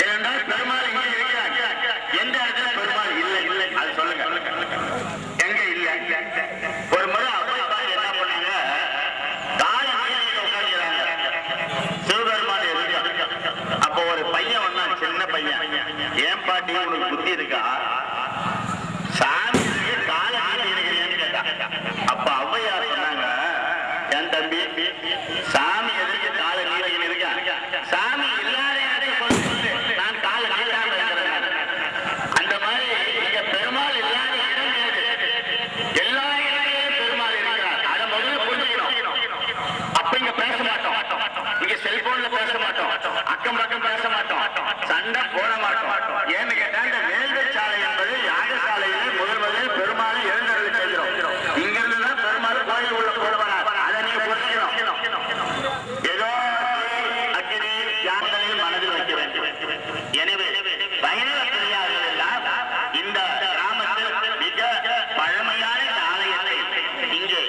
ஏனென்றால் பெருமாள் இங்கே இருக்கிறாங்க. எந்த இடத்துல பெருமாள் இல்லை இல்லை அது சொல்லுங்க. எங்க இல்லை? ஒரு முறை அப்பா என்ன பண்ணாங்க, கால நீரையில உட்காந்துக்கிறாங்க. சிவபெருமான் இருக்கு. அப்போ ஒரு பையன் வந்தான், சின்ன பையன். ஏன் பாட்டி உனக்கு புத்தி இருக்கா? சாமி கால நீரை இருக்கிறேன்னு கேட்டா. அப்ப ஔவையார் சொன்னாங்க, என் தம்பி சாமி எதிர்க்கு கால நீரையில் இருக்கா? சாமி இல்லாத நான் கால நீட்டாம இருக்கிறேன். அந்த மாதிரி இங்க பெருமாள் இல்லாத இடம் ஏது? எல்லா இடங்களிலும் பெருமாள் இருக்கிறார். அதை முதல்ல புரிஞ்சுக்கணும். அப்ப இங்க பேச மாட்டோம், இங்க செல்போன்ல பேச மாட்டோம், அக்கம் பக்கம் பேச மாட்டோம், சண்டை போட மாட்டோம். ஏன்னு கேட்டா இந்த வேள்வி சாலை என்பது யாகசாலையில முதல் பெருமாளை எழுந்தருளி செய்கிறோம். இங்கிருந்து தான் பெருமாள் கோயில் உள்ள போடுவார். அதை நீங்க புரிஞ்சுக்கணும். ஏதோ அக்கினி யாகங்களையும் மனதில் வைக்க வேண்டும். எனவே வைணவ பிரியார்கள் எல்லாம் இந்த கிராமத்தில் மிக பழமையான இந்த ஆலயத்தை இங்கே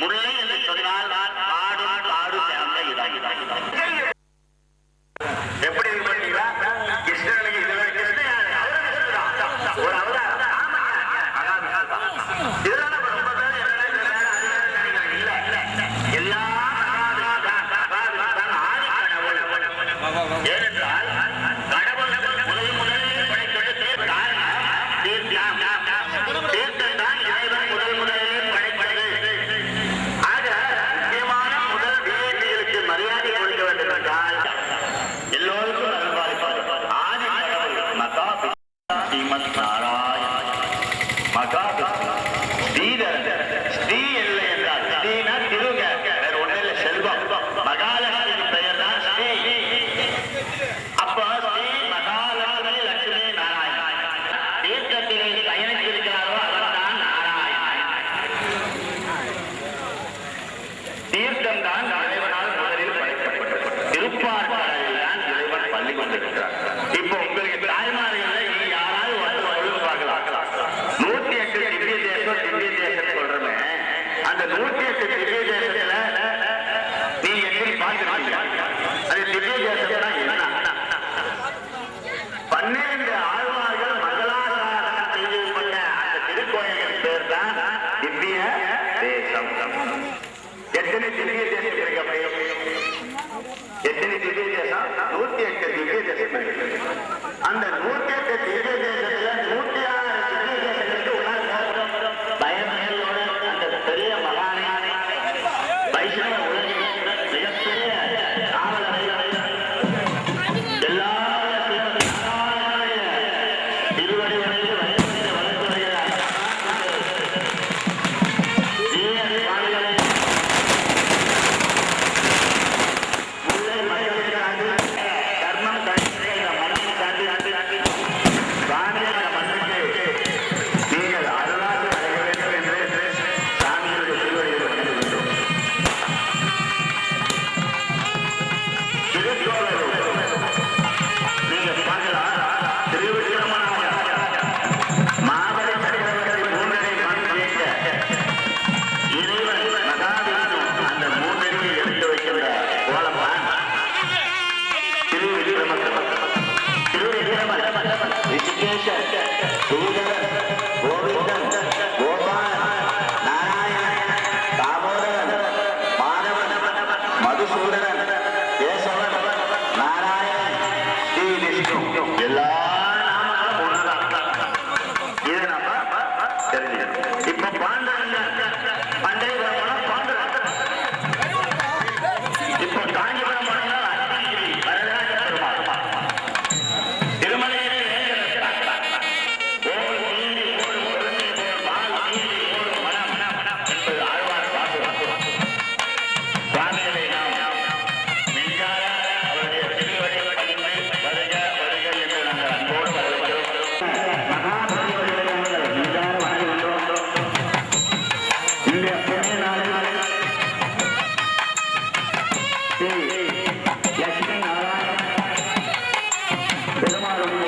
முல்லை என்று சொன்னால் காடும் காடு சேர்ந்த இடம். எப்படி பண்ணீங்களா? கிருஷ்ணனுக்கு இதுல கிருஷ்ணன் ஒரு அவதாரம். ஏனென்றால் கடவுள் முதலில் படைத்தது காரணம் தீர்த்தம் தான் இறைவன் முதலில் படைப்பது. ஆக முக்கியமான முதல் விஐபிகளுக்கு மரியாதை கொடுக்க வேண்டும் என்றால் எல்லோருக்கும் அருள்பாலிப்பார். ஆதி கடவுள் மகா ஸ்ரீமத் நாராயண மகா ஸ்ரீதரன். ஸ்ரீ இல்லை என்றால் ஸ்ரீனா திருக, வேற ஒன்றில் செல்வம். மகாலட்சுமி பெயர் தான் ஸ்ரீ. அப்போ ஸ்ரீ மகாலட்சுமி லட்சுமி நாராயணன் தீர்க்கத்திலே பயணித்திருக்கிறாரோ அவர் தான் நாராயணன். தீர்த்தம் தான் இறைவனால் முதலில் படைக்கப்பட்டது. திருப்பார்கடலில் தான் இறைவன் பள்ளி கொண்டிருக்கிறார். இப்போ உங்களுக்கு தாய்மார்கள் நீ யாராவது ஒழுங்கு பார்க்கலாம். 108 திவ்ய தேசம் சொல்றமே, அந்த 108 திவ்ய தேசத்துல நீ எப்படி பார்க்கிறீங்க? அது திவ்ய தேசம்னா என்ன? 12 ஆழ்வார்கள் மங்களாசாசனம் செய்யப்பட்ட அந்த திருக்கோயிலின் பேர் தான் திவ்ய தேசம். எத்தனை திவ்ய தேசம் இருக்க? எத்தனை திவ்ய தேசம்? 108 திவ்ய தேசம். அந்த 108 திவ்ய தேசத்துல 106 திவ்ய தேசத்துக்கு பயமையோட அந்த பெரிய மகானே வைஷ்ணவ உலகில் மிகப்பெரிய காவலரை எல்லா திருவடி வரையில் வயசுடைய வளர்த்துறைகிறார். முல்லை மலையை சார்ந்து கர்மம் மண்ணை சார்ந்து சாமிய மண்ணுக்கு நீங்கள் அருளாக அடைய வேண்டும் என்று சாமியுடைய திருவடியில் வணங்குகின்றோம். நீங்க பார்க்கலாம், திருவிக்கிரமனாக மாபலி சக்கரவர்த்தி 3 மண் கேட்க இறைவன் மகாவிஷ்ணு அந்த 3 எடுத்து வைக்கின்ற கோலம்தான் திருவிக்கிரமன். ரிஷிகேஷன், சூதரன், கோவிந்தன், கோபாலன், நாராயணன், தாமோதரன், மாதவன், மதுசூதரன், கேசவன், நாராயணன், ஸ்ரீ விஷ்ணு எல்லா நாமங்களும் ஒன்றுதான். இதை நம்ம தெரிஞ்சுக்கணும். இப்ப பாண்டவங்க பண்டைபுரம் போனா பாண்டவன், இப்போ காஞ்சிபுரம் போனா வரதராஜ பெருமாள், திருமலையிலே சுவாமிகளை நாம் நெஞ்சார அவருடைய திருவடி பணிந்து வருக வருக என்று நாங்கள் அன்போடு வரவேற்கிறோம். மகாபலிவர்களை நாங்கள் நெஞ்சார வணங்குகின்றோம். இந்த புண்ணிய நாளில் ஸ்ரீ லட்சுமி நாராயண பெருமாளுடைய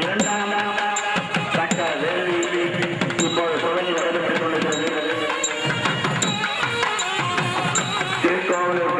இரண்டாம் கட்ட வேள்வி இப்போது தொடங்கி நடைபெற்றுக் கொண்டிருக்கிறது. திருக்கோவிலூர்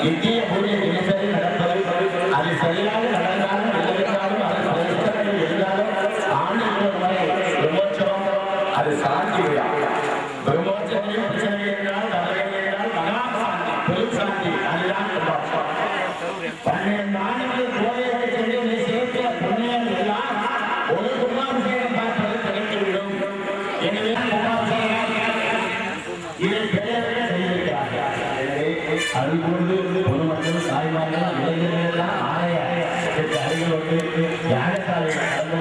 நித்திய பூஜை தினசரி நடப்பது அது சரியாக நடந்தாலும் இருந்தாலும் ஆண்டுக்கு ஒரு முறை பிரம்மோற்சவம் அது சாந்தி விழா. பிரம்மோற்சவம் பிரச்சனை என்றால் தலைவலி என்றால் மகா பெரும் சாந்தி அதுதான் 12 ஆண்டுகள் கோயிலை சென்று சேர்த்து புண்ணியம் எல்லாம் ஒரு கும்பாபிஷேகம் பார்ப்பது கிடைத்துவிடும். எனவே கும்பாபிஷேகம் இதை பெரியவரே செய்திருக்கிறார்கள். அதுபோன்று பொதுமக்கள் தாய்மார்கள் இளைஞர்கள் எல்லாம் ஆலய அருகிலோடு யாகசாலையில் கலந்து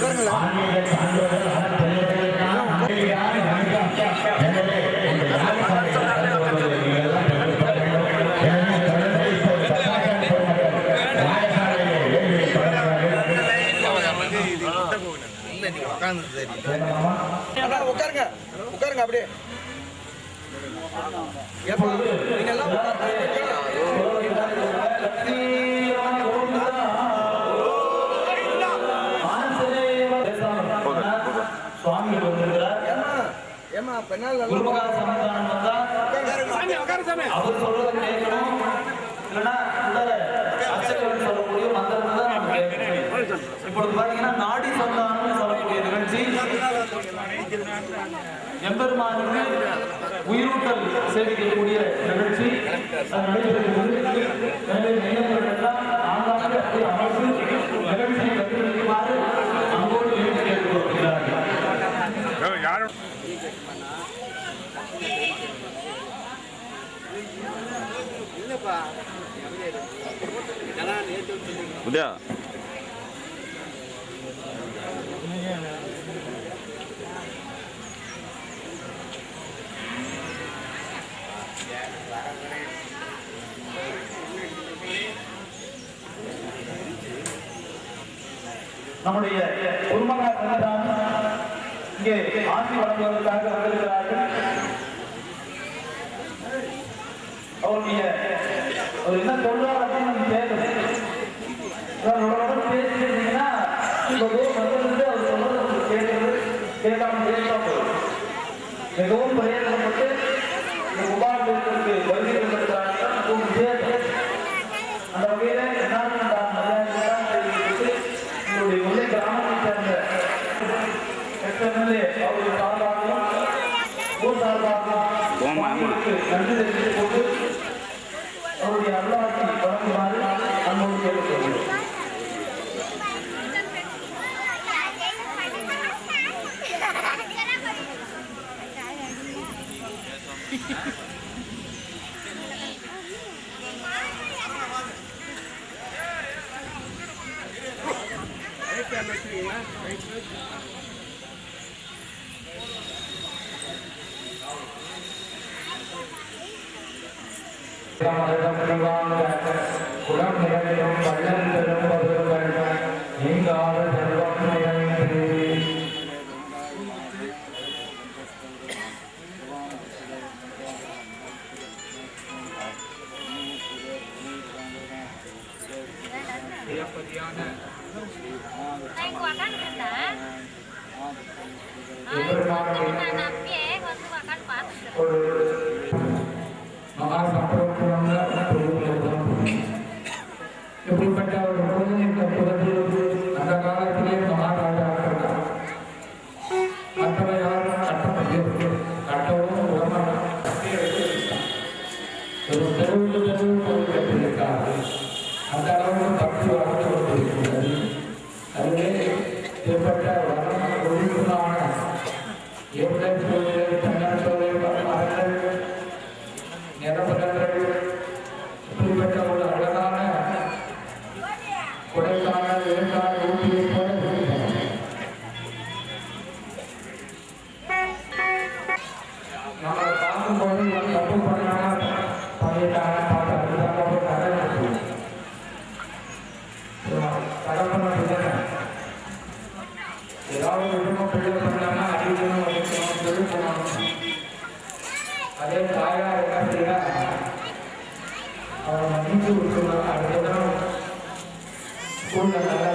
கொண்டு ஆன்மீக சான்றோர்கள் பெரியவர்களுக்கான எனவே இந்த யாகசாலையில் கலந்து கொள்வதை நீங்கள் எல்லாம் பெற்றுக்கொள்ள வேண்டும். எனவே யாகசாலையை வேண்டிய உட்காருங்க உட்காருங்க அப்படியே சுவாமி அவர் சொல்றது கேட்கணும். இல்லைன்னா சொல்லக்கூடிய மந்திரம் தான் நம்ம கேட்கணும். இப்பொழுது பாத்தீங்கன்னா நாடி சந்தானம் சொல்லக்கூடிய நிகழ்ச்சி எம்பெருமானுக்கு உயிரூட்டல் சேவிக்கக்கூடிய நிகழ்ச்சி நடைபெறுகிறது. எனவே நிலையங்களெல்லாம் ஆங்காங்கே அப்படி அமர்ந்து நிகழ்ச்சியை கற்றுக்கொள்ளுமாறு அங்கோடு வேண்டி கேட்டுக்கொள்கிறார்கள். உதயா நம்முடைய குருமகா சன்னிதானம் இங்கே ஆட்சி வழங்குவதற்காக வந்திருக்கிறார்கள். அவருடைய அவர் என்ன சொல்றார் அப்படின்னு பேசுறேன். பேசிட்டீங்கன்னா வந்து அவர் சொல்றது கேட்கறது கேட்காம பேசாம மிகவும் பிரயோஜனப்பட்டு இந்த உபாதத்திற்கு வருகை இருக்கிறார்கள். அந்த வகையில என்னுடைய ஒரே கிராமத்தை சேர்ந்த அவருடைய சார்பாகவும் ஊர் சார்பாகவும் நன்றி தெரிவித்துக் கொண்டு அவருடைய அருளாட்சி வழங்குமாறு அன்போடு கேட்டுக்கொள்கிறேன். Come on, குலம் நிறைந்தும் வள்ளல் பெரும்பொருள்கள் நீங்காத செல்வம் நிறைந்து ஒரு மகா சம்பவம் இப்படிப்பட்ட ஒரு குழந்தைக்கு பிறகு அந்த காலத்திலே மகாராஜா மற்றவை யாரும் கட்டவும் ஒரு தெருவில் கட்டியிருக்காரு. அந்த அளவுக்கு பக்தி வளர்ந்து கொண்டிருக்கிறது. அதிலே ஏற்பட்ட வரம் ஒழுங்கான எவ்வளவு சூழல் தன்னால் மரங்கள் நிரம்புகள் இப்படிப்பட்ட ஒரு அழகான கொடைக்கானல் வேண்டாள் ஊட்டியை போல நம்மளை பார்க்கும்போது தப்பு பண்ணாங்க பண்ணிட்டாங்க பார்த்து அதுதான் போய் கடை பண்ண ஏதாவது விடுமோ பிள்ளை பண்ணாங்கன்னா அதிகமாக வைக்கணும் சொல்லி போனாங்க. அதே தாயார் என்ன செய்ய அவன் மன்னிச்சு விட்டுருவாங்க. அடுத்ததான் ஸ்கூலில் நல்லா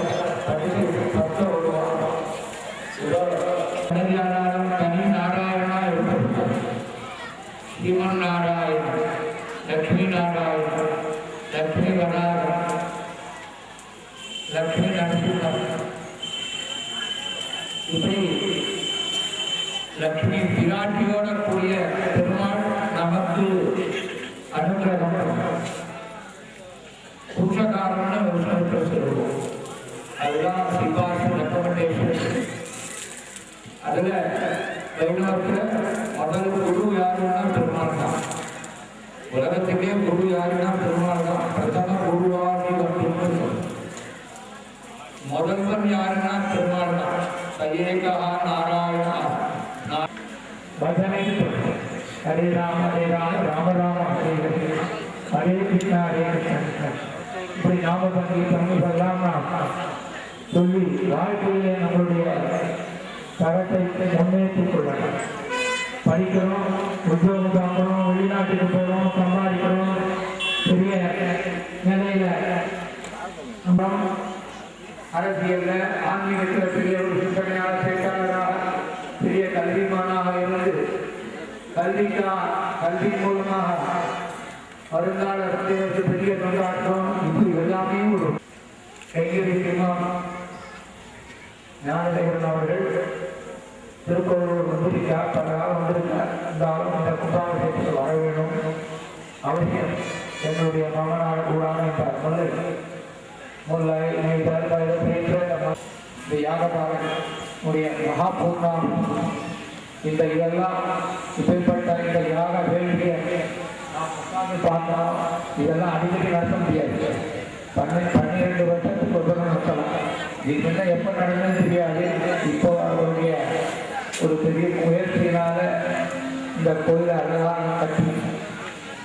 படிச்சு பத்த வருவாங்க. தனியானாலும் தனி நாராயணா இருக்கும். சிவன் நாராயணன், லக்ஷ்மி நாராயணன், லக்ஷ்மி வராகன், லக்ஷ்மி நரசிம்மன், இப்படி லக்ஷ்மி பிராட்டியோட கூடிய பெருமாள் நமக்கு அனுகிரகம் பூஷகாரன்னு விவசாயத்தை சொல்லுவோம். அதுதான் சிபாசு ரெக்கமெண்டேஷன். அதுல வைணவத்துல முதல் குரு யாருன்னா பெருமாள் தான். உலகத்திலே குரு யாருன்னா பெருமாள் தான். பிரதம குருவாகி அப்படின்னு முதல்வன் யாருன்னா பெருமாள் தான். கையேகா நாராயணா பஜனை ஹரே ராம ராம ராம ஹரே ஹரே ஹரே கிருஷ்ணா ஹரே கிருஷ்ணா இப்படி நாம பண்ணி தமிழ்லாம் சொல்லி வாழ்க்கையிலே நம்மளுடைய தரத்தை முன்னேற்றிக் கொள்ளலாம். படிக்கிறோம், உத்தியோகம் பார்க்கிறோம், வெளிநாட்டுக்கு போகிறோம், சம்பாதிக்கிறோம், பெரிய நிலையில அரசியல்ல ஆன்மீகத்தில் பெரிய ஒரு சிந்தனையாக செயலாளராக பெரிய கல்விமானாக இருந்து கல்வி மூலமாக வருங்கால பெரிய கொண்டாட்டம் இப்படி எல்லாமே ஒரு கையெழுத்தியமா ஞானதேவன் அவர்கள் திருக்கோவிலூர் வந்திருக்கார். பல காலம் வந்திருக்கார். இருந்தாலும் இந்த கும்பாபிஷேகத்தில் வர வேண்டும் அவசியம். என்னுடைய மகனாக கூடான இந்த முல்லை இந்த யாகபாலனுடைய மகாபூர்ணம் இந்த இதெல்லாம் இப்பேற்பட்ட இந்த யாக வேள்வியை நாம் உட்கார்ந்து பார்த்தா இதெல்லாம் அடிக்கடி நடத்த முடியாது. 12 வருஷத்துக்கு ஒரு நடத்தலாம். இதெல்லாம் எப்போ நடந்ததுன்னு தெரியாது. இப்போ அவருடைய ஒரு பெரிய முயற்சியினால இந்த கோயிலை அழகாக கட்டி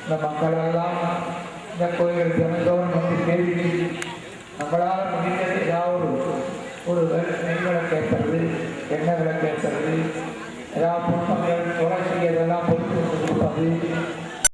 இந்த மக்களெல்லாம் இந்த கோயிலுக்கு தினந்தோறும் வந்து கேள்வி நம்மளால் முடிந்தது ஏதாவது ஒரு நெய்களை கேட்கறது, எண்ணெய்களை கேட்கறது, ஏதாவது புத்தகங்கள் துளசி இதெல்லாம் பொறுத்து கொடுப்பது,